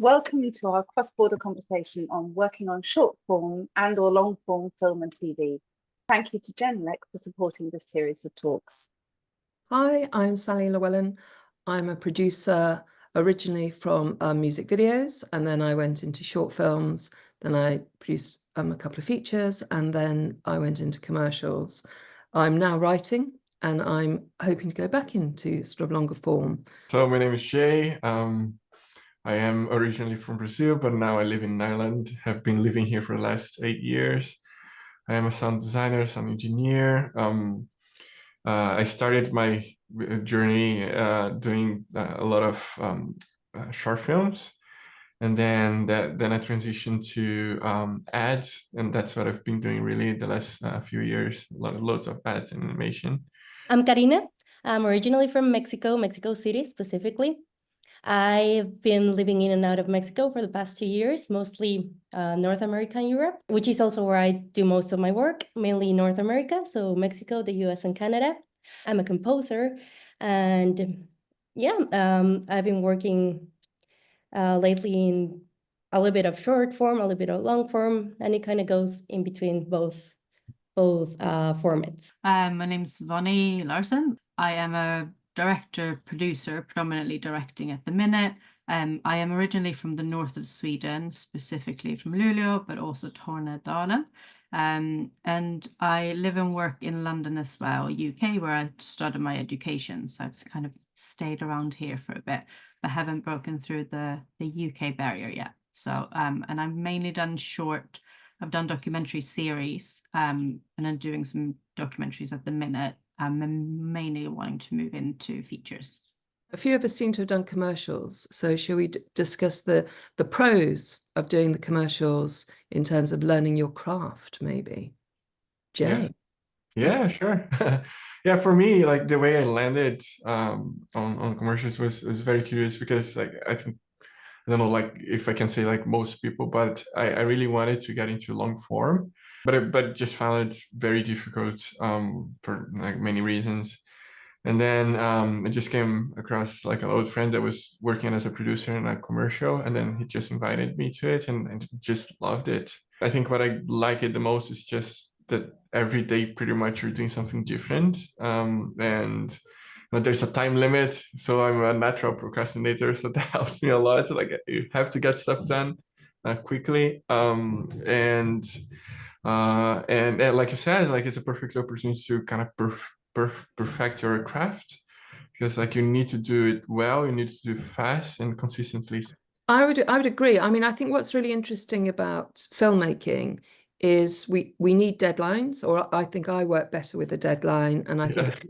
Welcome to our cross-border conversation on working on short form and or long form film and TV. Thank you to Genelec for supporting this series of talks. Hi, I'm Sally Llewellyn. I'm a producer originally from music videos, and then I went into short films. Then I produced a couple of features, and then I went into commercials. I'm now writing, and I'm hoping to go back into sort of longer form. So my name is Jay. I am originally from Brazil, but now I live in Ireland. Have been living here for the last 8 years. I am a sound designer, sound engineer. I started my journey doing a lot of short films, and then I transitioned to ads, and that's what I've been doing really the last few years. Loads of ads and animation. I'm Karina. I'm originally from Mexico City specifically. I've been living in and out of Mexico for the past 2 years, mostly North America and Europe, which is also where I do most of my work, mainly North America, so Mexico, the US, and Canada. I'm a composer, and I've been working lately in a little bit of short form, a little bit of long form, and it kind of goes in between both formats. My name's Vonnie Larson. I am a director, producer, predominantly directing at the minute. I am originally from the north of Sweden, specifically from Luleå, but also Tornedalen. And I live and work in London as well, UK, where I started my education. So I've kind of stayed around here for a bit, but haven't broken through the UK barrier yet. So, and I've mainly done short. I've done documentary series, and I'm doing some documentaries at the minute. I'm mainly wanting to move into features. A few of us seem to have done commercials, so shall we discuss the pros of doing the commercials in terms of learning your craft, maybe? Jay? Yeah, sure. Yeah, for me, like the way I landed on commercials was very curious because like I think I don't know like if I can say like most people, but I really wanted to get into long form, but I just found it very difficult for like many reasons. And then I just came across like an old friend that was working as a producer in a commercial, and then he just invited me to it, and I just loved it. I think what I like it the most is just that every day pretty much you're doing something different, and but there's a time limit, so I'm a natural procrastinator, so that helps me a lot. So like you have to get stuff done quickly, and like you said, like it's a perfect opportunity to kind of perfect your craft, because like you need to do it well, you need to do it fast and consistently. I would agree. I mean, I think what's really interesting about filmmaking is we need deadlines, or I think I work better with a deadline, and I think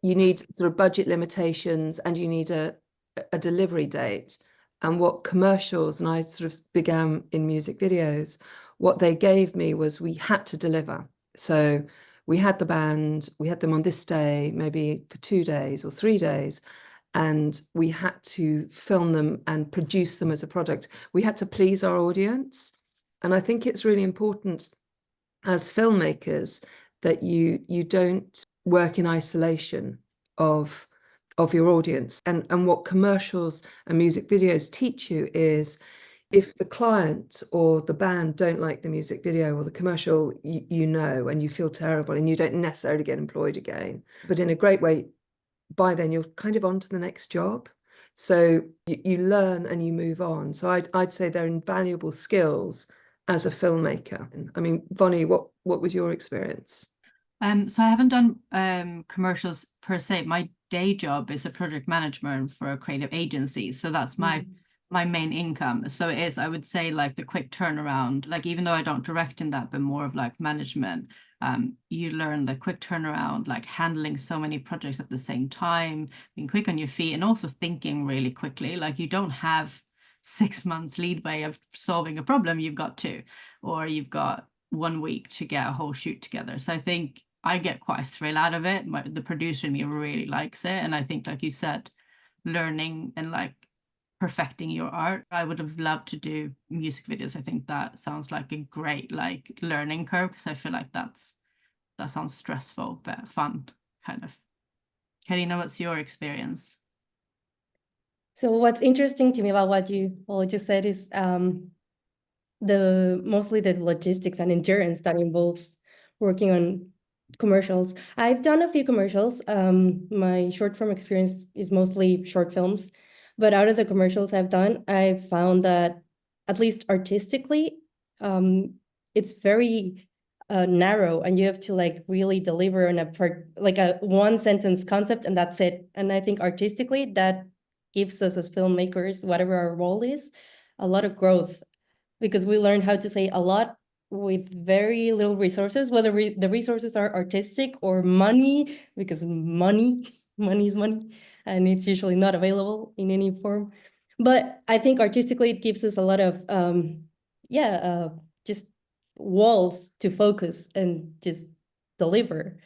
you need sort of budget limitations, and you need a delivery date. And what commercials, and I sort of began in music videos, what they gave me was we had to deliver. So we had the band, we had them on this day, maybe for 2 days or 3 days, and we had to film them and produce them as a product. We had to please our audience. And I think it's really important as filmmakers that you don't work in isolation of your audience. And what commercials and music videos teach you is if the client or the band don't like the music video or the commercial, you know, and you feel terrible and you don't necessarily get employed again. But in a great way, by then you're kind of on to the next job. So you learn and you move on. So I'd say they're invaluable skills as a filmmaker. I mean, Vonnie, what was your experience? So I haven't done commercials per se. My day job is a project management for a creative agency. So that's my main income. So it is, I would say, like the quick turnaround, like even though I don't direct in that, but more of like management, you learn the quick turnaround, like handling so many projects at the same time, being quick on your feet, and also thinking really quickly. Like you don't have 6 months leadway of solving a problem, you've got 2, or you've got 1 week to get a whole shoot together. So I think I get quite a thrill out of it. The producer in me really likes it. And I think, like you said, learning and like perfecting your art. I would have loved to do music videos. I think that sounds like a great like learning curve, because I feel like that sounds stressful but fun, kind of. Karina, what's your experience? So what's interesting to me about what you all just said is mostly the logistics and endurance that involves working on commercials. I've done a few commercials. My short form experience is mostly short films, but out of the commercials I've done, I've found that at least artistically, it's very narrow, and you have to like really deliver on a one sentence concept, and that's it. And I think artistically that gives us as filmmakers, whatever our role is, a lot of growth, because we learn how to say a lot with very little resources, whether the resources are artistic or money, because money is money, and it's usually not available in any form. But I think artistically it gives us a lot of just walls to focus and just deliver.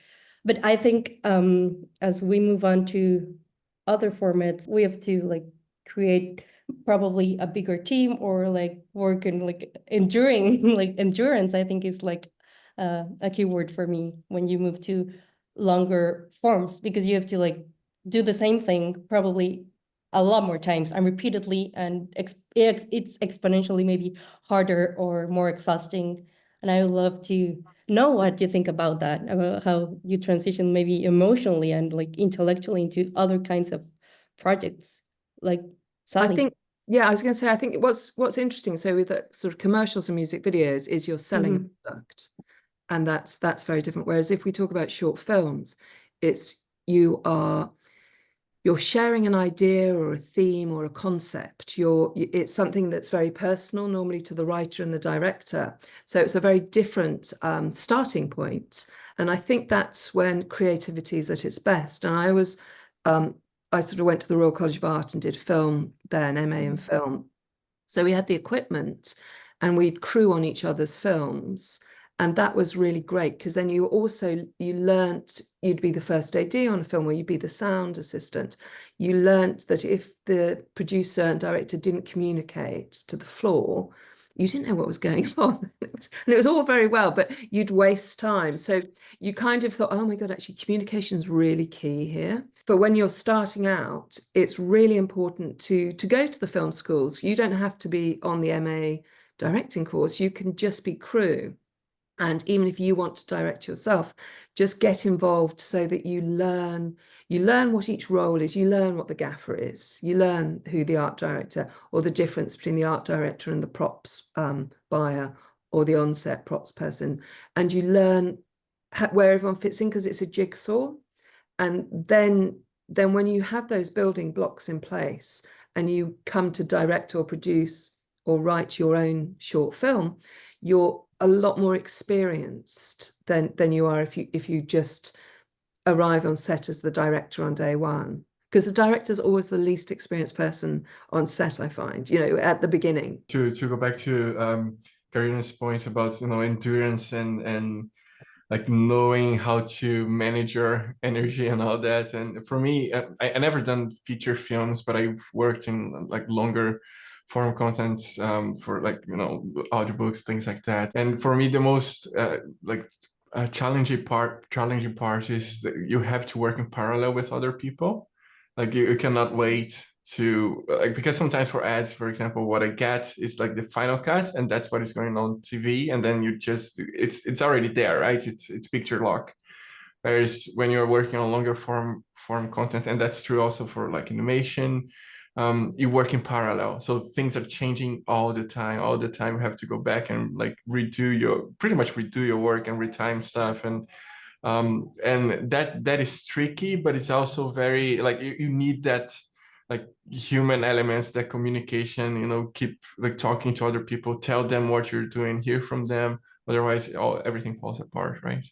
But I think as we move on to other formats, we have to like create probably a bigger team, or like work in like enduring like endurance, I think is like a key word for me when you move to longer forms, because you have to like do the same thing probably a lot more times and repeatedly, and it's exponentially maybe harder or more exhausting. And I would love to know what you think about that, about how you transition maybe emotionally and like intellectually into other kinds of projects. Like Sally. I think, yeah, I was going to say, I think what's interesting, so with the sort of commercials and music videos, is you're selling a product, and that's very different. Whereas if we talk about short films, it's you're sharing an idea or a theme or a concept. It's something that's very personal, normally to the writer and the director. So it's a very different starting point. And I think that's when creativity is at its best. And I sort of went to the Royal College of Art and did film there, an MA in film. So we had the equipment and we'd crew on each other's films. And that was really great, because then you learnt you'd be the first AD on a film, or you'd be the sound assistant. You learnt that if the producer and director didn't communicate to the floor, you didn't know what was going on. And it was all very well, but you'd waste time. So you kind of thought, oh my God, actually communication's really key here. But when you're starting out, it's really important to go to the film schools. You don't have to be on the MA directing course. You can just be crew. And even if you want to direct yourself, just get involved so that you learn what each role is. You learn what the gaffer is. You learn who the art director, or the difference between the art director and the props buyer, or the on-set props person. And you learn where everyone fits in, because it's a jigsaw. And then when you have those building blocks in place and you come to direct or produce or write your own short film, you're a lot more experienced than you are if you just arrive on set as the director on day one, because the director is always the least experienced person on set, I find, at the beginning. To go back to Karina's point about endurance and like knowing how to manage your energy and all that. And for me, I never done feature films, but I've worked in like longer form content for like audiobooks, things like that. And for me, the most challenging part is that you have to work in parallel with other people. Like you cannot wait to because sometimes for ads, for example, what I get is like the final cut, and that's what is going on TV, and then you just it's already there, right? It's picture lock. Whereas when you're working on longer form content, and that's true also for like animation, you work in parallel, so things are changing all the time. You have to go back and like pretty much redo your work and retime stuff, and that is tricky, but it's also very like you need that like human elements, that communication, keep like talking to other people, tell them what you're doing, hear from them, otherwise everything falls apart, right?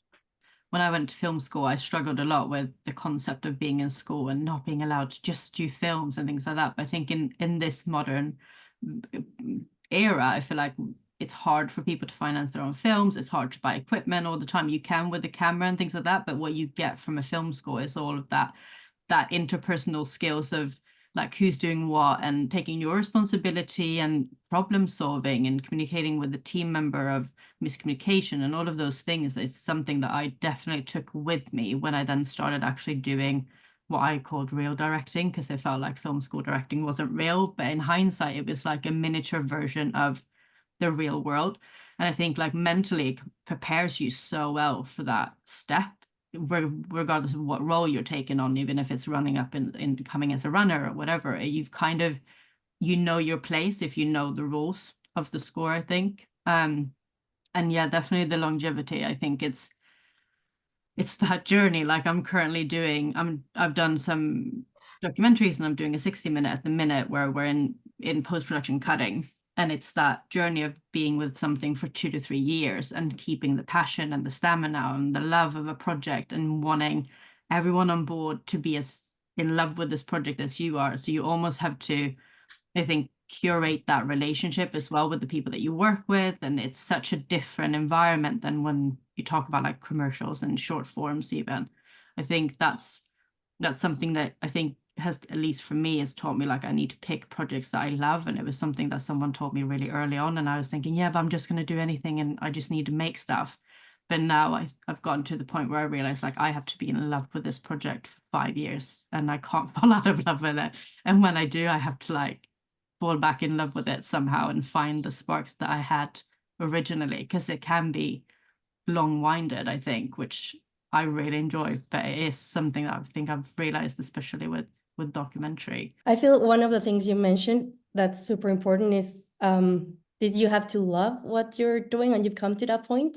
When I went to film school, I struggled a lot with the concept of being in school and not being allowed to just do films and things like that. But I think in this modern era, I feel like it's hard for people to finance their own films. It's hard to buy equipment all the time. You can with the camera and things like that, but what you get from a film school is all of that interpersonal skills of like who's doing what, and taking your responsibility, and problem solving, and communicating with the team member, of miscommunication, and all of those things is something that I definitely took with me when I then started actually doing what I called real directing, because I felt like film school directing wasn't real, but in hindsight it was like a miniature version of the real world. And I think like mentally it prepares you so well for that step, regardless of what role you're taking on, even if it's running up in coming as a runner or whatever. You've kind of, you know your place if you know the rules of the score, I think. And yeah, definitely the longevity. I think it's that journey. Like I'm currently doing, I've done some documentaries and I'm doing a 60-minute at the minute where we're in post-production cutting. And it's that journey of being with something for 2 to 3 years and keeping the passion and the stamina and the love of a project and wanting everyone on board to be as in love with this project as you are. So you almost have to, I think, curate that relationship as well with the people that you work with. And it's such a different environment than when you talk about like commercials and short forms even. I think that's something that I think has, at least for me, has taught me like I need to pick projects that I love. And it was something that someone taught me really early on. And I was thinking, yeah, but I'm just going to do anything and I just need to make stuff. But now I've gotten to the point where I realize like I have to be in love with this project for 5 years and I can't fall out of love with it. And when I do, I have to like fall back in love with it somehow and find the sparks that I had originally, because it can be long-winded, I think, which I really enjoy, but it is something that I think I've realized, especially with documentary. I feel one of the things you mentioned that's super important is did you have to love what you're doing and you've come to that point?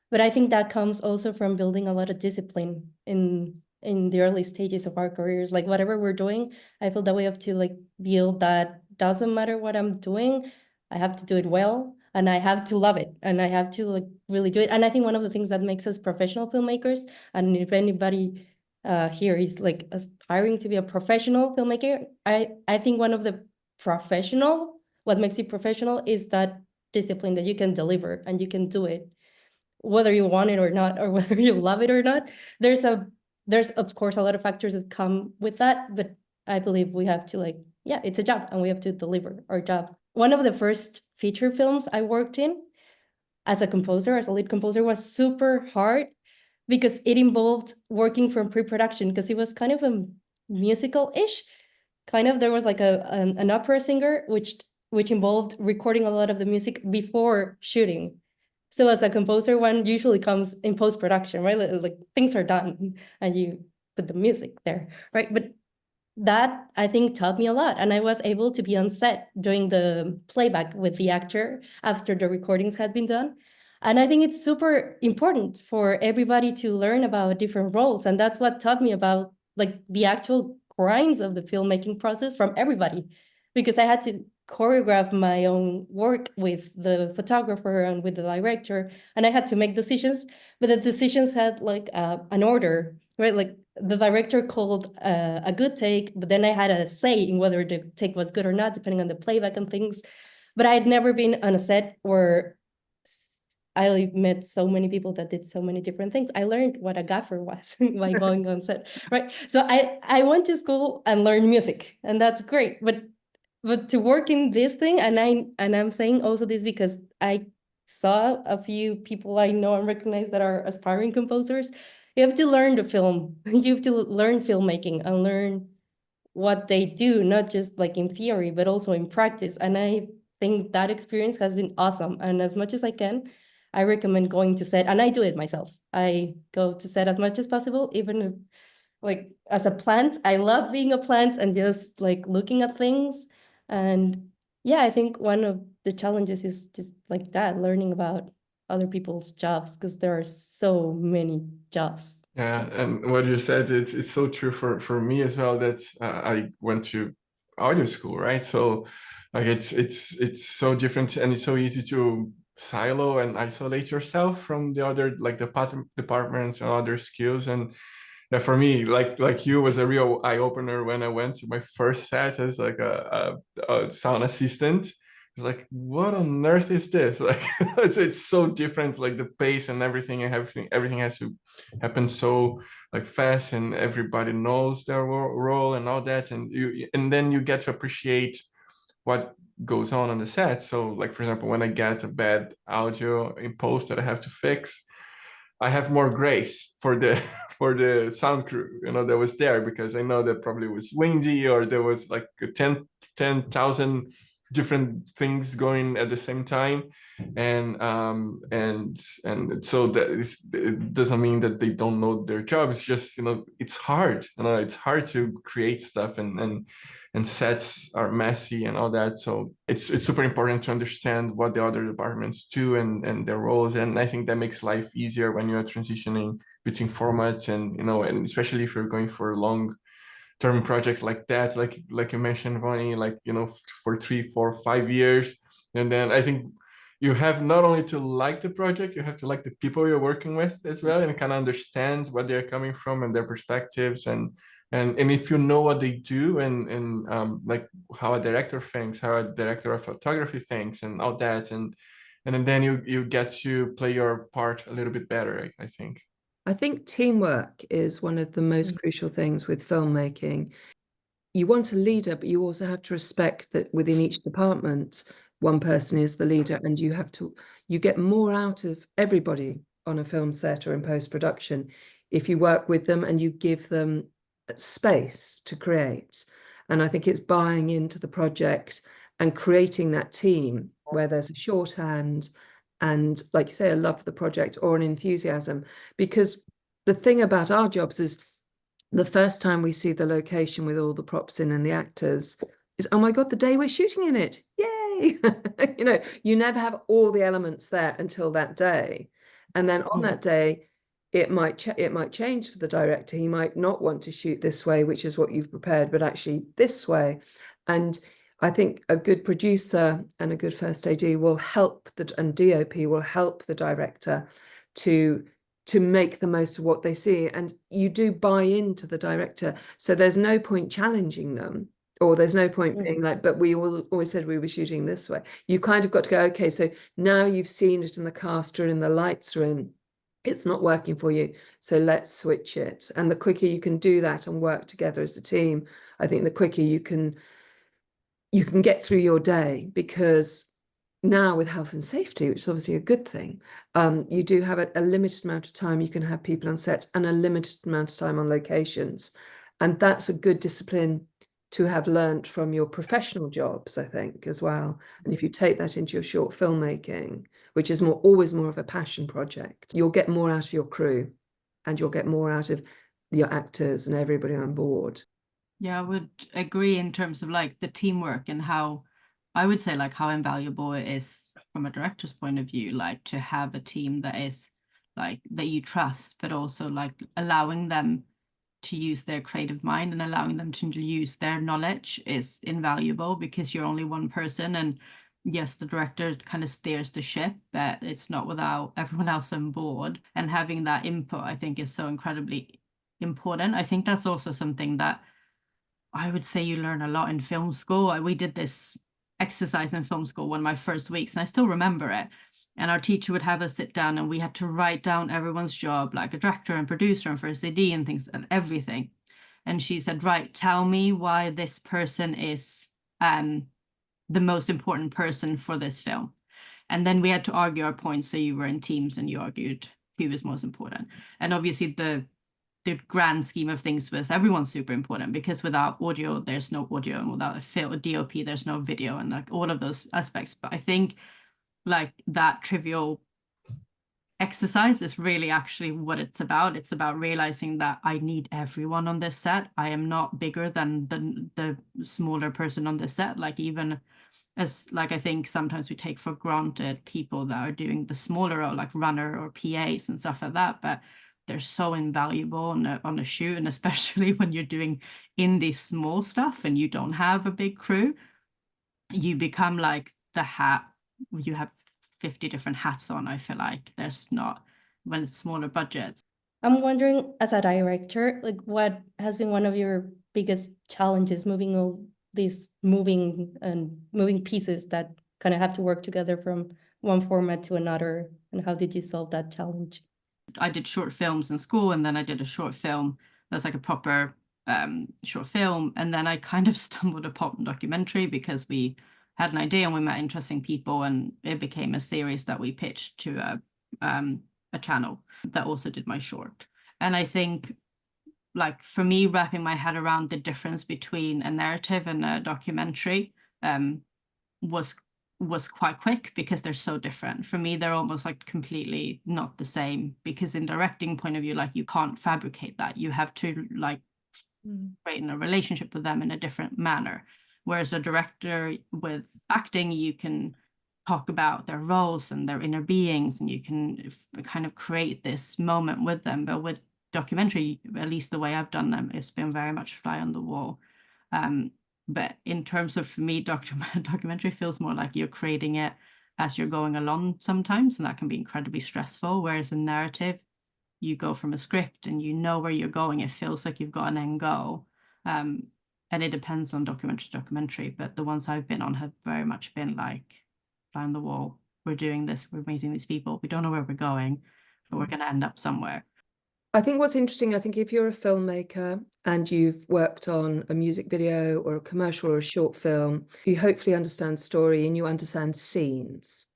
But I think that comes also from building a lot of discipline in the early stages of our careers. Like whatever we're doing, I feel that we have to like build that doesn't matter what I'm doing, I have to do it well and I have to love it and I have to like really do it. And I think one of the things that makes us professional filmmakers, and if anybody here is like aspiring to be a professional filmmaker, I think one of the what makes you professional is that discipline that you can deliver and you can do it whether you want it or not, or whether you love it or not. There's of course a lot of factors that come with that, but I believe we have to like, yeah, it's a job and we have to deliver our job. One of the first feature films I worked in as a lead composer, was super hard because it involved working from pre-production, because it was kind of a musical-ish. There was like an opera singer, which involved recording a lot of the music before shooting. So as a composer, one usually comes in post-production, right? Like things are done and you put the music there, right? But that I think taught me a lot. And I was able to be on set doing the playback with the actor after the recordings had been done. And I think it's super important for everybody to learn about different roles. And that's what taught me about like the actual grinds of the filmmaking process from everybody, because I had to choreograph my own work with the photographer and with the director, and I had to make decisions, but the decisions had like an order, right? Like the director called a good take, but then I had a say in whether the take was good or not, depending on the playback and things. But I had never been on a set where I met so many people that did so many different things. I learned what a gaffer was by going on set, right? So I went to school and learned music, and that's great. But to work in this thing, and I'm saying also this because I saw a few people I know and recognize that are aspiring composers. You have to learn the film. You have to learn filmmaking and learn what they do, not just like in theory, but also in practice. And I think that experience has been awesome. And as much as I can, I recommend going to set, and I do it myself. I go to set as much as possible, even if, like as a plant, I love being a plant and just like looking at things. And yeah, I think one of the challenges is just like that, learning about other people's jobs, because there are so many jobs. Yeah, and what you said, it's so true for me as well, that I went to audio school, right? So like it's so different, and it's so easy to silo and isolate yourself from the other like departments and other skills. And yeah, for me, like you, was a real eye opener when I went to my first set as like a sound assistant. It's like, what on earth is this? Like, it's so different, like the pace and everything, and everything has to happen so like fast, and everybody knows their role and all that, and then you get to appreciate what goes on the set. So like, for example, when I get a bad audio in post that I have to fix, I have more grace for the for the sound crew, that was there, because I know that probably was windy, or there was like 10,000 different things going at the same time, and so it doesn't mean that they don't know their job. It's just, it's hard. It's hard to create stuff, and sets are messy and all that. So it's super important to understand what the other departments do and their roles. And I think that makes life easier when you're transitioning between formats, and and especially if you're going for long-term projects like that, like you mentioned, Ronnie, like for 3, 4, 5 years. And then I think you have not only to like the project, you have to like the people you're working with as well, and kind of understand what they're coming from and their perspectives, and if you know what they do, and like how a director thinks, how a director of photography thinks, and all that, and then you get to play your part a little bit better, I think. I think teamwork is one of the most crucial things with filmmaking. You want a leader, but you also have to respect that within each department, one person is the leader, and you get more out of everybody on a film set or in post-production if you work with them and you give them space to create. And I think it's buying into the project and creating that team where there's a shorthand and, like you say, a love for the project or an enthusiasm. Because the thing about our jobs is the first time we see the location with all the props in and the actors is, oh my God, the day we're shooting in it. Yay! You never have all the elements there until that day. And then on that day, it might change for the director. He might not want to shoot this way, which is what you've prepared, but actually this way. And I think a good producer and a good first AD will help and DOP will help the director to make the most of what they see. And you do buy into the director. So there's no point challenging them, or there's no point being like, but we always said we were shooting this way. You kind of got to go, okay, so now you've seen it and the cast are in and the lights are in. It's not working for you, so let's switch it. And the quicker you can do that and work together as a team, I think the quicker you can get through your day. Because now with health and safety, which is obviously a good thing, you do have a limited amount of time you can have people on set and a limited amount of time on locations. And that's a good discipline to have learned from your professional jobs, I think, as well. And if you take that into your short filmmaking, which is always more of a passion project, you'll get more out of your crew and you'll get more out of your actors and everybody on board. Yeah, I would agree in terms of like the teamwork, and how I would say like how invaluable it is from a director's point of view, like to have a team that is like that you trust, but also like allowing them to use their creative mind and allowing them to use their knowledge is invaluable, because you're only one person. And yes, the director kind of steers the ship, but it's not without everyone else on board. And having that input, I think, is so incredibly important. I think that's also something that I would say you learn a lot in film school. We did this exercise in film school one of my first weeks, and I still remember it. And our teacher would have us sit down and we had to write down everyone's job, like a director and producer and first AD and things and everything. And she said, right, tell me why this person is the most important person for this film. And then we had to argue our points. So you were in teams and you argued who was most important. And obviously the grand scheme of things was everyone's super important, because without audio, there's no audio, and without a DOP, there's no video, and like all of those aspects. But I think like that trivial exercise is really actually what it's about. It's about realizing that I need everyone on this set. I am not bigger than the smaller person on this set. Like, even as like, I think sometimes we take for granted people that are doing the smaller role, like runner or PAs and stuff like that, but they're so invaluable on a shoot. And especially when you're doing indie small stuff and you don't have a big crew, you become like the hat. You have 50 different hats on. I feel like there's not, when it's smaller budgets. I'm wondering, as a director, like what has been one of your biggest challenges moving all these moving pieces that kind of have to work together from one format to another, and how did you solve that challenge? I did short films in school, and then I did a short film that's like a proper short film, and then I kind of stumbled upon documentary because we had an idea and we met interesting people, and it became a series that we pitched to a channel that also did my short. And I think, like, for me, wrapping my head around the difference between a narrative and a documentary was quite quick, because they're so different. For me, they're almost like completely not the same, because in directing point of view, like, you can't fabricate that. You have to like create a relationship with them in a different manner. Whereas a director with acting, you can talk about their roles and their inner beings, and you can kind of create this moment with them. But with documentary, at least the way I've done them, it's been very much fly on the wall. But in terms of, for me, documentary feels more like you're creating it as you're going along sometimes, and that can be incredibly stressful. Whereas a narrative, you go from a script and you know where you're going. It feels like you've got an end goal. And it depends on documentary, but the ones I've been on have very much been like fly on the wall. We're doing this, we're meeting these people. We don't know where we're going, but we're going to end up somewhere. I think what's interesting, I think if you're a filmmaker and you've worked on a music video or a commercial or a short film, you hopefully understand story and you understand scenes.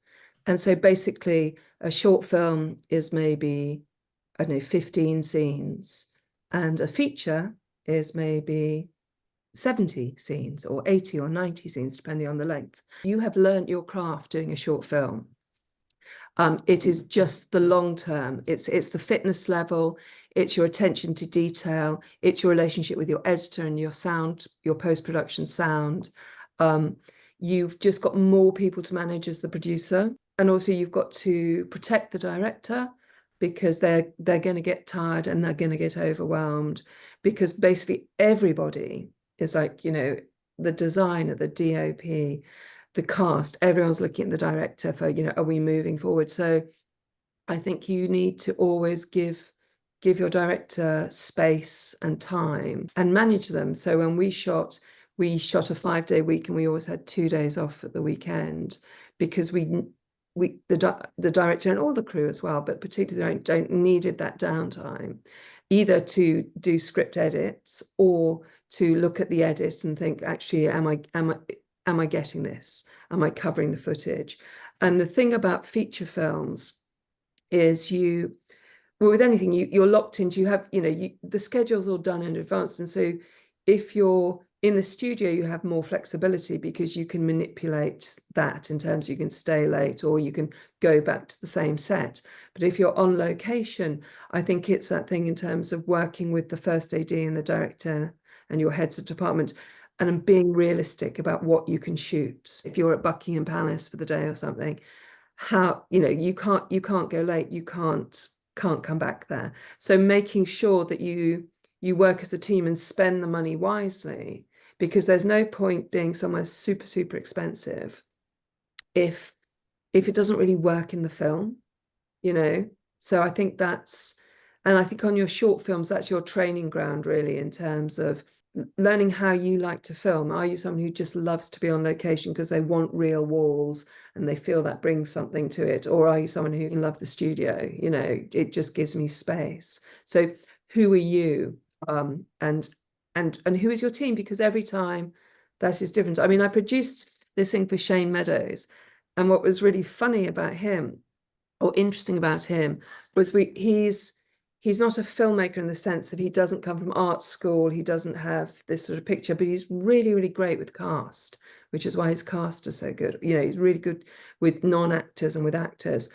And so basically a short film is maybe, I don't know, 15 scenes, and a feature is maybe 70 scenes or 80 or 90 scenes, depending on the length. You have learned your craft doing a short film. It is just the long term. It's the fitness level. It's your attention to detail. It's your relationship with your editor and your sound, your post-production sound. You've just got more people to manage as the producer. And also you've got to protect the director, because they're going to get tired and they're going to get overwhelmed, because basically everybody is like, you know, the designer, the DOP, the cast, everyone's looking at the director for, you know, are we moving forward? So I think you need to always give your director space and time and manage them. So when we shot a 5-day week, and we always had 2 days off at the weekend, because the director and all the crew as well, but particularly don't needed that downtime, either to do script edits or to look at the edit and think, actually, am I getting this? Am I covering the footage? And the thing about feature films is with anything, you're locked into, you have, you know, the schedule's all done in advance. And so if you're in the studio, you have more flexibility, because you can manipulate that in terms of, you can stay late or you can go back to the same set. But if you're on location, I think it's that thing in terms of working with the first AD and the director and your heads of department, and being realistic about what you can shoot. If you're at Buckingham Palace for the day or something, how, you know, you can't go late, you can't come back there. So making sure that you work as a team and spend the money wisely, because there's no point being somewhere super expensive if it doesn't really work in the film, you know. So I think and I think on your short films, that's your training ground, really, in terms of learning how you like to film. Are you someone who just loves to be on location because they want real walls and they feel that brings something to it? Or are you someone who love the studio? You know, it just gives me space. So who are you? And who is your team? Because every time that is different. I mean, I produced this thing for Shane Meadows, and what was really funny about him, or interesting about him, was he's not a filmmaker in the sense that he doesn't come from art school. He doesn't have this sort of picture, but he's really great with cast, which is why his cast are so good. You know, he's really good with non-actors and with actors.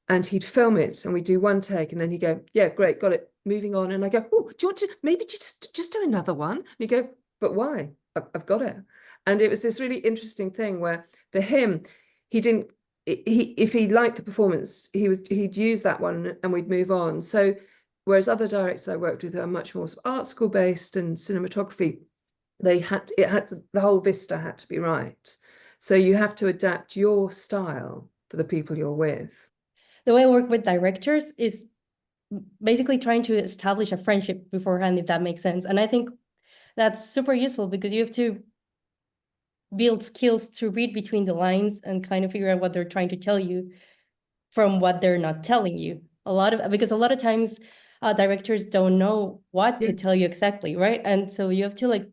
And he'd film it and we'd do one take and then he'd go, yeah, great, got it, moving on. And I go, oh, do you want to maybe just do another one? And he'd go, but why? I've got it. And it was this really interesting thing where for him, if he liked the performance, he'd use that one and we'd move on. So whereas other directors I worked with are much more art school based and cinematography, the whole vista had to be right. So you have to adapt your style for the people you're with. The way I work with directors is basically trying to establish a friendship beforehand, if that makes sense. And I think that's super useful because you have to build skills to read between the lines and kind of figure out what they're trying to tell you from what they're not telling you. Because a lot of times directors don't know what to tell you exactly, right? And so you have to like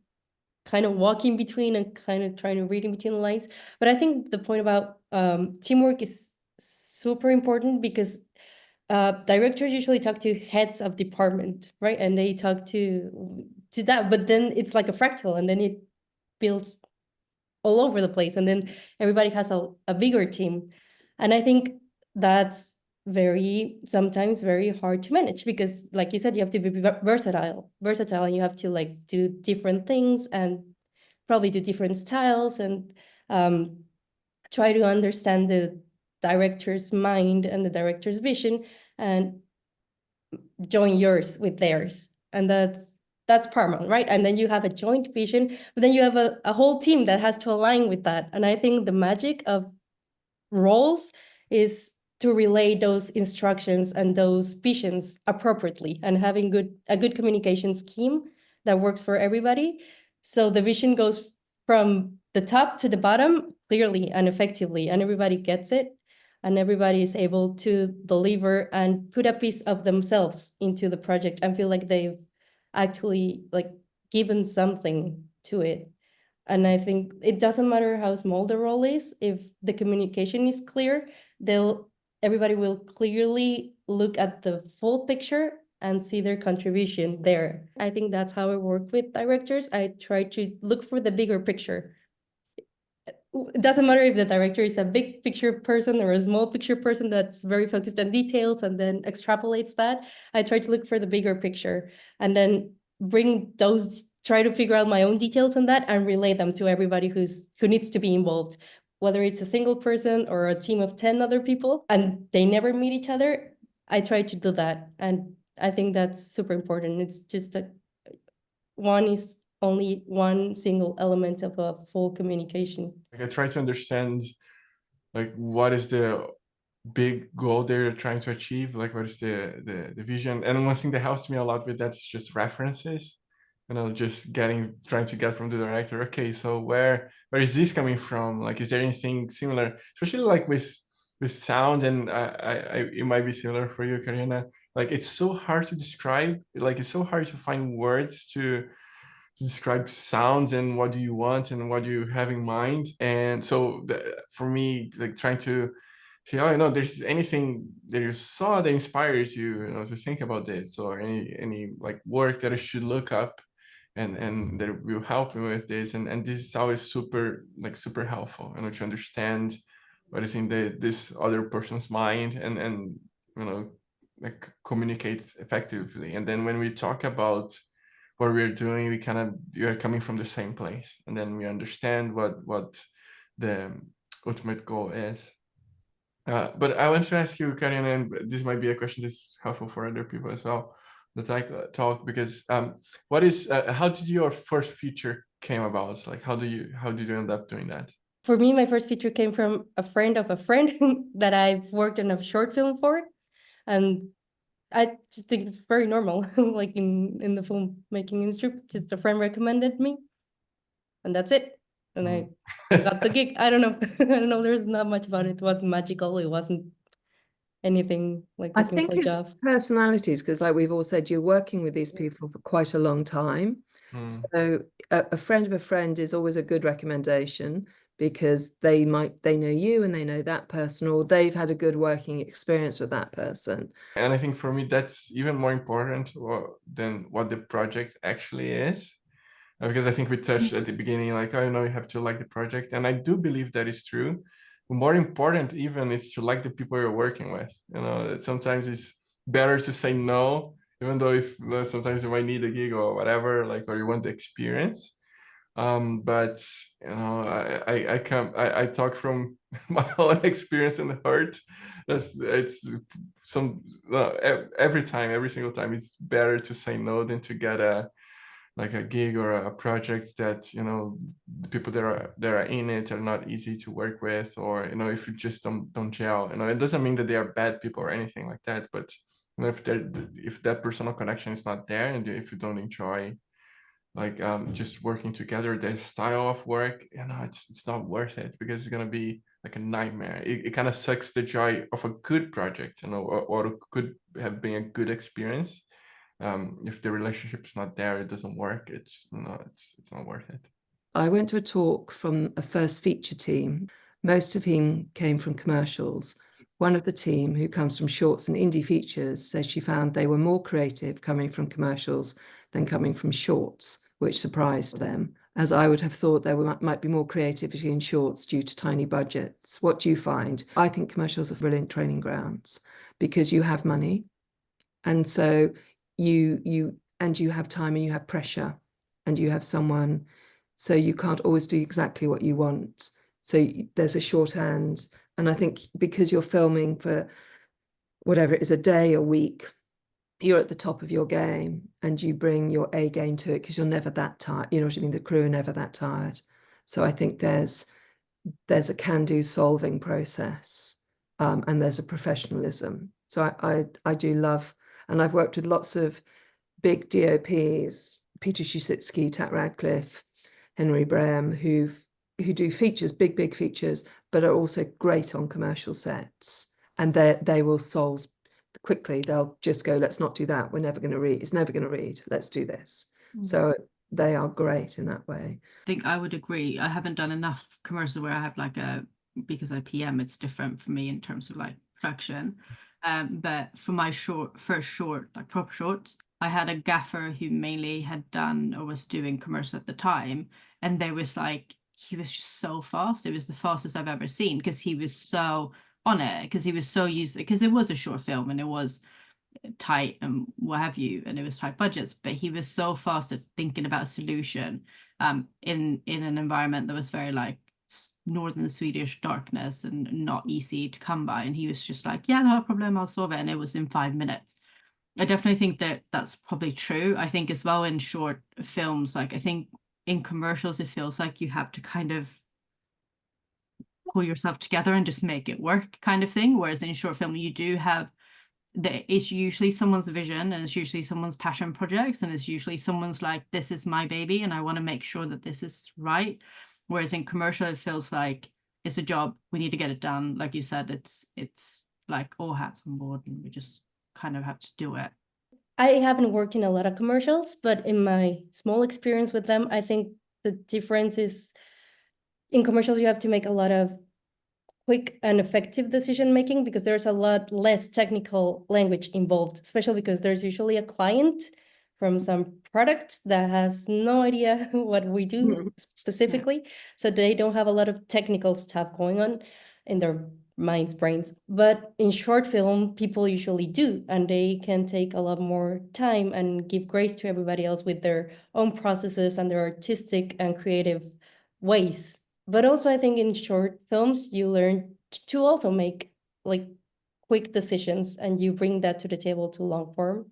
kind of walk in between and kind of trying to read in between the lines. But I think the point about teamwork is super important because directors usually talk to heads of department, right? And they talk to that, but then it's like a fractal, and then it builds all over the place, and then everybody has a bigger team. And I think that's sometimes very hard to manage, because like you said, you have to be versatile, and you have to like do different things and probably do different styles, and try to understand the director's mind and the director's vision and join yours with theirs. And that's paramount, right? And then you have a joint vision, but then you have a whole team that has to align with that. And I think the magic of roles is to relay those instructions and those visions appropriately, and having a good communication scheme that works for everybody. So the vision goes from the top to the bottom clearly and effectively, and everybody gets it, and everybody is able to deliver and put a piece of themselves into the project and feel like they've actually like given something to it. And I think it doesn't matter how small the role is, if the communication is clear, everybody will clearly look at the full picture and see their contribution there. I think that's how I work with directors. I try to look for the bigger picture. It doesn't matter if the director is a big picture person or a small picture person that's very focused on details and then extrapolates that. I try to look for the bigger picture and then try to figure out my own details on that and relay them to everybody who needs to be involved, whether it's a single person or a team of 10 other people and they never meet each other. I try to do that. And I think that's super important. It's just one is only one single element of a full communication. Like I try to understand like what is the big goal they're trying to achieve, like what is the vision. And one thing that helps me a lot with that is just references. Just trying to get from the director, okay, so where is this coming from? Like, is there anything similar, especially like with sound? And it might be similar for you, Karina. Like, it's so hard to describe. Like, it's so hard to find words to describe sounds and what do you want and what do you have in mind. And so for me, like trying to see, oh, there's anything that you saw that inspired you, to think about this, or any like work that I should look up and that will help me with this. And this is always super helpful, to understand what is in this other person's mind and like communicate effectively. And then when we talk about what we're doing, we are coming from the same place, and then we understand what the ultimate goal is. But I want to ask you, Karina, and this might be a question that's helpful for other people as well, that I talk, because how did your first feature came about? Like, how did you end up doing that? For me, my first feature came from a friend of a friend that I've worked on a short film for, and I just think it's very normal, like in the filmmaking industry. Just a friend recommended me, and that's it. And I got the gig. I don't know. I don't know. There's not much about it. It wasn't magical. It wasn't anything like I looking think for a it's job. personalities, because like we've all said, you're working with these people for quite a long time. So a friend of a friend is always a good recommendation, because they know you and they know that person, or they've had a good working experience with that person. And I think for me, that's even more important than what the project actually is. Because I think we touched at the beginning, like, you have to like the project. And I do believe that is true. More important even is to like the people you're working with. Sometimes it's better to say no, even though if sometimes you might need a gig or whatever, like, or you want the experience. But I talk from my own experience and heart. It's every single time it's better to say no than to get a gig or a project that the people that are in it are not easy to work with, or if you just don't gel. It doesn't mean that they are bad people or anything like that, but if that personal connection is not there, and if you don't enjoy just working together, the style of work, it's not worth it, because it's gonna be like a nightmare. It kind of sucks the joy of a good project, or it could have been a good experience. If the relationship is not there, it doesn't work. It's not worth it. I went to a talk from a first feature team, most of whom came from commercials, one of the team who comes from shorts and indie features says she found they were more creative coming from commercials than coming from shorts, which surprised them, as I would have thought there might be more creativity in shorts due to tiny budgets. What do you find? I think commercials are brilliant training grounds because you have money, and so you have time and you have pressure and you have someone, so you can't always do exactly what you want. So there's a shorthand. And I think because you're filming for whatever it is, a day, a week, you're at the top of your game and you bring your A game to it because you're never that tired. You know what I mean? The crew are never that tired. So I think there's a can-do solving process, and there's a professionalism. So I do love, and I've worked with lots of big DOPs, Peter Shusitsky, Tat Radcliffe, Henry Braham, who do features, big features, but are also great on commercial sets. And they will solve quickly. They'll just go, let's not do that. We're never going to read. It's never going to read. Let's do this. Mm-hmm. So they are great in that way. I think I would agree. I haven't done enough commercials where I have because I PM, it's different for me in terms of like production. But for my first short, like proper shorts, I had a gaffer who mainly had done or was doing commercials at the time. And there was like, he was just so fast. It was the fastest I've ever seen because he was so on it, because he was so used, because it was a short film and it was tight and what have you, and it was tight budgets, but he was so fast at thinking about a solution in an environment that was very like northern Swedish darkness and not easy to come by. And he was just like, yeah, no problem, I'll solve it. And it was in 5 minutes. I definitely think that that's probably true. I think as well in short films, like I think in commercials, it feels like you have to kind of pull yourself together and just make it work kind of thing. Whereas in short film, you do have it's usually someone's vision and it's usually someone's passion projects. And it's usually someone's like, this is my baby and I want to make sure that this is right. Whereas in commercial, it feels like it's a job. We need to get it done. Like you said, it's like all hats on board and we just kind of have to do it. I haven't worked in a lot of commercials, but in my small experience with them, I think the difference is in commercials, you have to make a lot of quick and effective decision making because there's a lot less technical language involved, especially because there's usually a client from some product that has no idea what we do specifically. So they don't have a lot of technical stuff going on in their brains. But in short film, people usually do, and they can take a lot more time and give grace to everybody else with their own processes and their artistic and creative ways. But also I think in short films, you learn to also make like quick decisions and you bring that to the table to long form.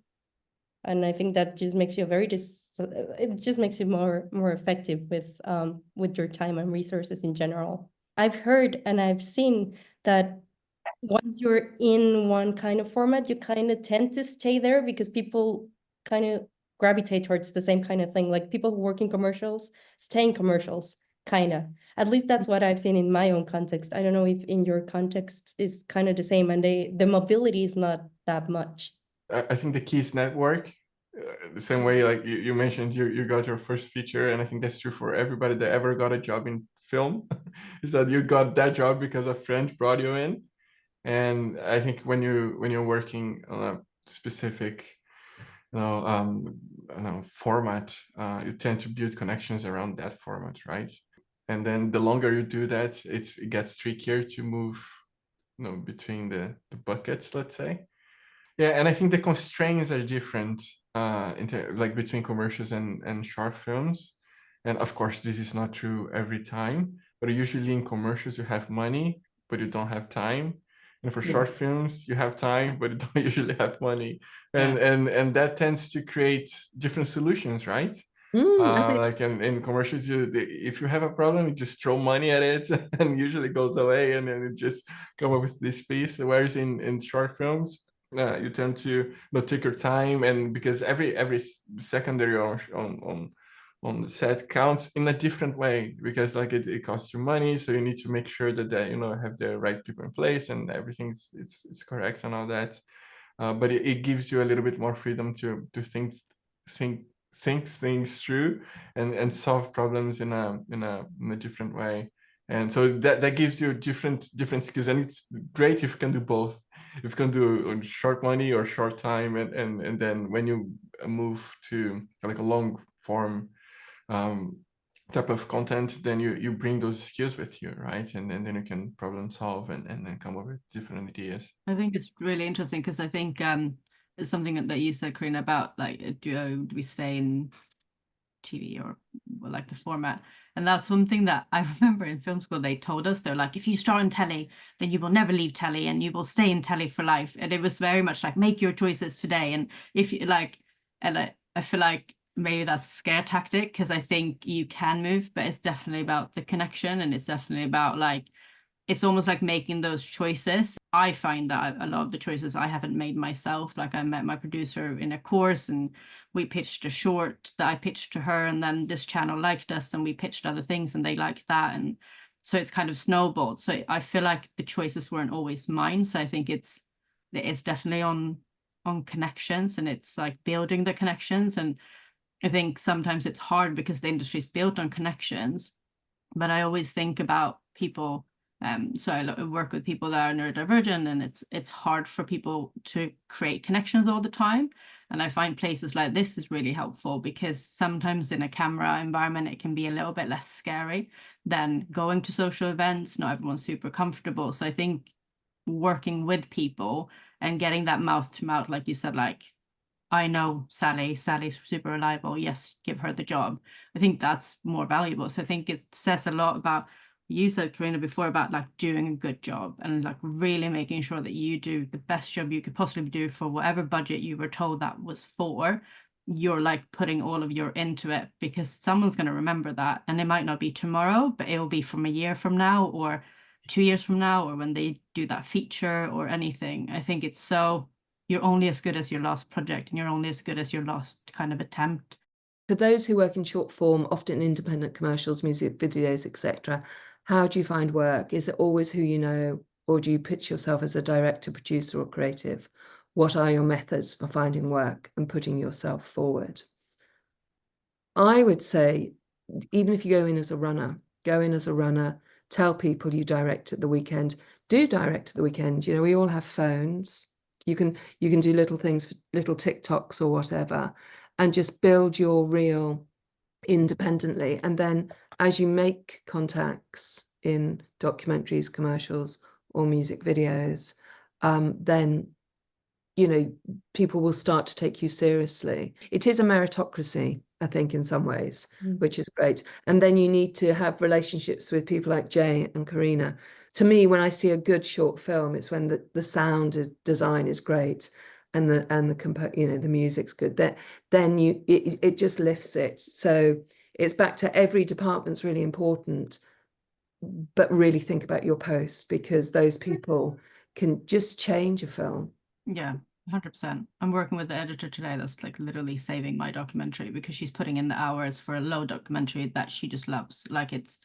And I think that just makes you it just makes you more effective with your time and resources in general. I've heard and I've seen that once you're in one kind of format, you kind of tend to stay there because people kind of gravitate towards the same kind of thing. Like people who work in commercials stay in commercials, kind of. At least that's what I've seen in my own context. I don't know if in your context is kind of the same and the mobility is not that much. I think the key is network. The same way like you mentioned you got your first feature, and I think that's true for everybody that ever got a job in film is that you got that job because a friend brought you in. And I think when you're working on a specific format, you tend to build connections around that format, right? And then the longer you do that, it gets trickier to move between the buckets, let's say. Yeah, and I think the constraints are different like between commercials and short films. And of course, this is not true every time, but usually in commercials, you have money, but you don't have time. And for short films, you have time, but you don't usually have money. And that tends to create different solutions, right? Like in commercials, if you have a problem, you just throw money at it and usually goes away, and then it just come up with this piece. Whereas in short films, you tend to take your time, and because every secondary on the set counts in a different way, because like it costs you money, so you need to make sure that they have the right people in place and everything's it's correct and all that. But it gives you a little bit more freedom to think things through and solve problems in a different way. And so that gives you different skills, and it's great if you can do both. If you can do on short money or short time, and then when you move to like a long form type of content, then you bring those skills with you, right? And then you can problem solve and then come up with different ideas. I think it's really interesting because I think it's something that you said, Karina, about like do we stay in TV or like the format, and that's one thing that I remember in film school they told us. They're like, if you start in telly, then you will never leave telly and you will stay in telly for life. And it was very much like, make your choices today. And if you like, and I feel like maybe that's a scare tactic, because I think you can move, but it's definitely about the connection, and it's definitely about like, it's almost like making those choices. I find that a lot of the choices I haven't made myself. Like I met my producer in a course and we pitched a short that I pitched to her, and then this channel liked us and we pitched other things and they liked that. And so it's kind of snowballed. So I feel like the choices weren't always mine. So I think it's definitely on connections, and it's like building the connections. And I think sometimes it's hard because the industry is built on connections, but I always think about people. So I work with people that are neurodivergent, and it's hard for people to create connections all the time. And I find places like this is really helpful, because sometimes in a camera environment, it can be a little bit less scary than going to social events. Not everyone's super comfortable. So I think working with people and getting that mouth to mouth, like you said, like, I know Sally's super reliable. Yes, give her the job. I think that's more valuable. So I think it says a lot about, you said, Karina, before, about like doing a good job and like really making sure that you do the best job you could possibly do for whatever budget you were told that was for. You're like putting all of your into it, because someone's going to remember that, and it might not be tomorrow, but it will be from a year from now or 2 years from now, or when they do that feature or anything. I think it's so, you're only as good as your last project, and you're only as good as your last kind of attempt. For those who work in short form, often independent commercials, music videos, etc., how do you find work? Is it always who you know, or do you pitch yourself as a director, producer, or creative? What are your methods for finding work and putting yourself forward? I would say, even if you go in as a runner, tell people you direct at the weekend. Do direct at the weekend. You know, we all have phones. You can do little things, little TikToks or whatever, and just build your reel independently. And then as you make contacts in documentaries, commercials, or music videos, then, you know, people will start to take you seriously. It is a meritocracy, I think, in some ways, which is great. And then you need to have relationships with people like Jay and Karina. To me, when I see a good short film, it's when the sound design is great, and the music's good. Then it just lifts it. So it's back to every department's really important, but really think about your posts, because those people can just change a film. Yeah, 100%. I'm working with the editor today that's like literally saving my documentary, because she's putting in the hours for a low documentary that she just loves. Like, it's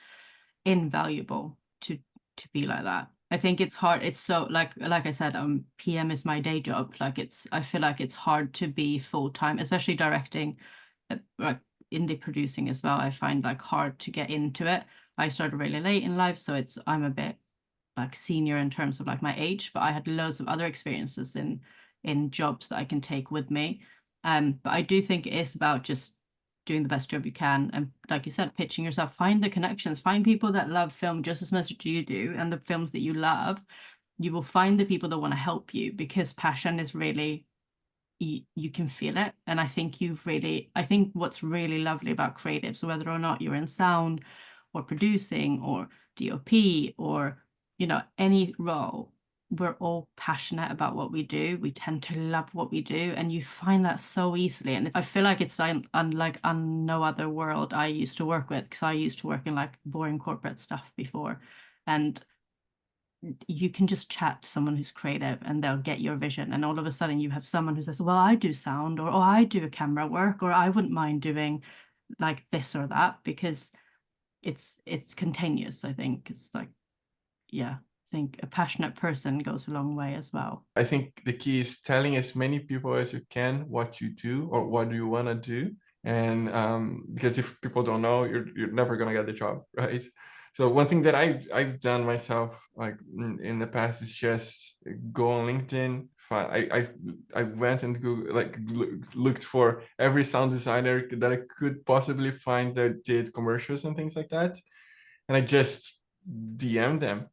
invaluable to be like that. I think it's hard. It's so like I said, PM is my day job. Like, I feel like it's hard to be full-time, especially directing, like indie producing as well. I find like hard to get into it. I started really late in life, so I'm a bit like senior in terms of like my age, but I had loads of other experiences in jobs that I can take with me. But I do think it is about just doing the best job you can, and like you said, pitching yourself. Find the connections, find people that love film just as much as you do, and the films that you love. You will find the people that want to help you, because passion is really, you can feel it. And I think I think what's really lovely about creatives, whether or not you're in sound or producing or DOP or, you know, any role, we're all passionate about what we do. We tend to love what we do, and you find that so easily. And I feel like it's unlike on no other world I used to work with, because I used to work in like boring corporate stuff before, and you can just chat to someone who's creative and they'll get your vision, and all of a sudden you have someone who says, well, I do sound, or oh, I do a camera work, or I wouldn't mind doing like this or that, because it's continuous. I think it's like, yeah, I think a passionate person goes a long way as well. I think the key is telling as many people as you can what you do or what you want to do. And because if people don't know, you're never going to get the job, right? So one thing that I've done myself, like in the past, is just go on LinkedIn. I went and looked for every sound designer that I could possibly find that did commercials and things like that, and I just DM'd them,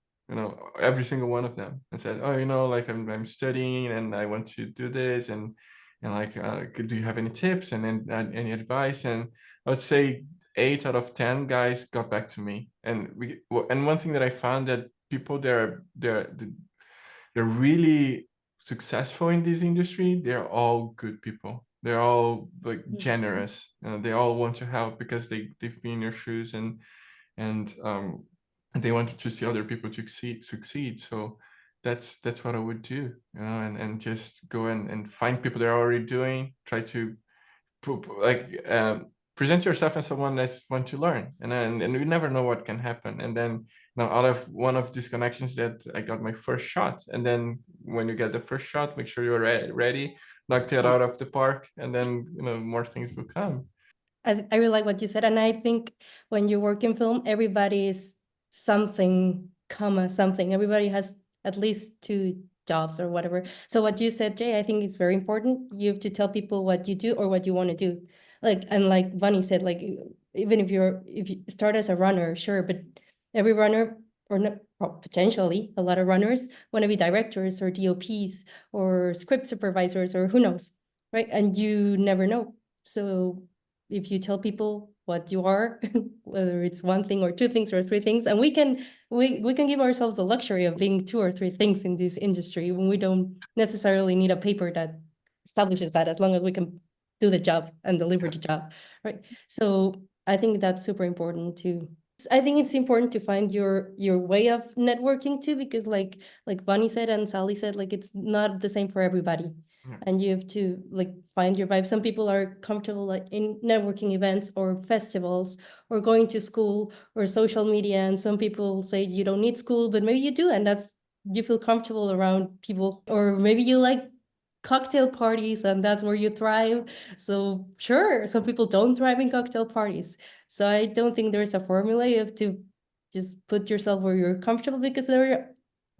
every single one of them, and said, oh, like I'm studying and I want to do this, and like, do you have any tips and then any advice? And I would say 8 out of 10 guys got back to me. And one thing that I found, that people they're really successful in this industry, they're all good people. They're all like generous. They all want to help because they've been in your shoes, and they want to see other people to succeed. So that's what I would do, and just go and find people that are already doing, try to present yourself as someone that's want to learn, and you never know what can happen. And then out of one of these connections, that I got my first shot. And then when you get the first shot, make sure you're ready, knock it out of the park, and then more things will come. I really like what you said, and I think when you work in film, everybody is something. Everybody has at least 2 jobs or whatever. So what you said, Jay, I think is very important. You have to tell people what you do or what you want to do. Like Vani said, like even if you start as a runner, sure, but every runner, or not, potentially a lot of runners want to be directors or DOPs or script supervisors or who knows, right? And you never know. So if you tell people what you are, whether it's 1 thing or 2 things or 3 things, and we can give ourselves the luxury of being 2 or 3 things in this industry, when we don't necessarily need a paper that establishes that, as long as we can do the job and deliver the job, right? So I think that's super important too. I think it's important to find your way of networking too, because like Vani said and Sally said, like it's not the same for everybody. And you have to like find your vibe. Some people are comfortable like in networking events or festivals or going to school or social media, and some people say you don't need school, but maybe you do, and you feel comfortable around people. Or maybe you like cocktail parties and that's where you thrive. So sure, some people don't thrive in cocktail parties. So I don't think there's a formula. You have to just put yourself where you're comfortable, because there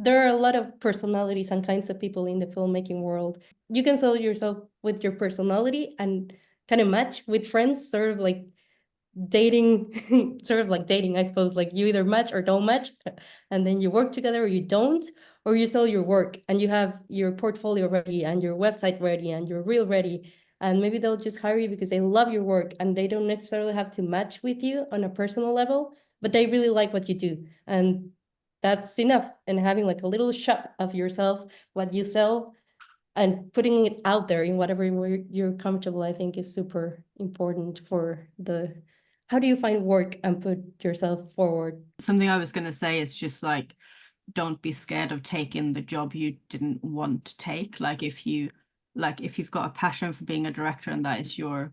are a lot of personalities and kinds of people in the filmmaking world. You can sell yourself with your personality and kind of match with friends, sort of like dating, I suppose. Like you either match or don't match, and then you work together, or you don't, or you sell your work and you have your portfolio ready and your website ready and your reel ready. And maybe they'll just hire you because they love your work and they don't necessarily have to match with you on a personal level, but they really like what you do. And that's enough. And having like a little shot of yourself, what you sell, and putting it out there in whatever way you're comfortable, I think is super important for how do you find work and put yourself forward? Something I was going to say is just like, don't be scared of taking the job you didn't want to take. Like if you've got a passion for being a director and that is your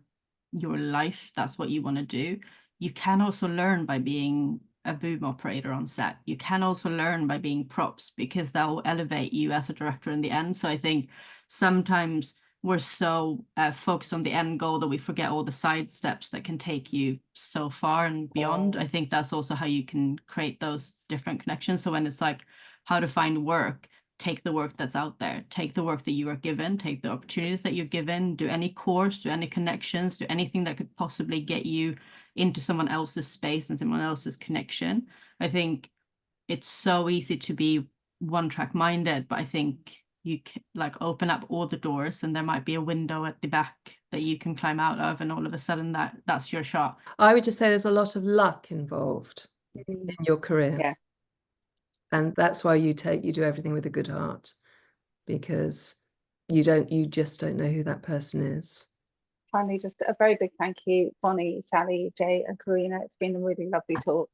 life, that's what you want to do. You can also learn by being a boom operator on set. You can also learn by being props, because that will elevate you as a director in the end. So I think sometimes we're so focused on the end goal that we forget all the side steps that can take you so far and beyond. I think that's also how you can create those different connections. So when it's like how to find work, take the work that's out there, take the work that you are given, take the opportunities that you're given, do any course, do any connections, do anything that could possibly get you into someone else's space and someone else's connection. I think it's so easy to be one-track minded, but I think you can like open up all the doors and there might be a window at the back that you can climb out of, and all of a sudden that's your shot. I would just say there's a lot of luck involved in your career. Yeah. And that's why you do everything with a good heart, because you just don't know who that person is. Finally, just a very big thank you, Bonnie, Sally, Jay, and Karina. It's been a really lovely talk.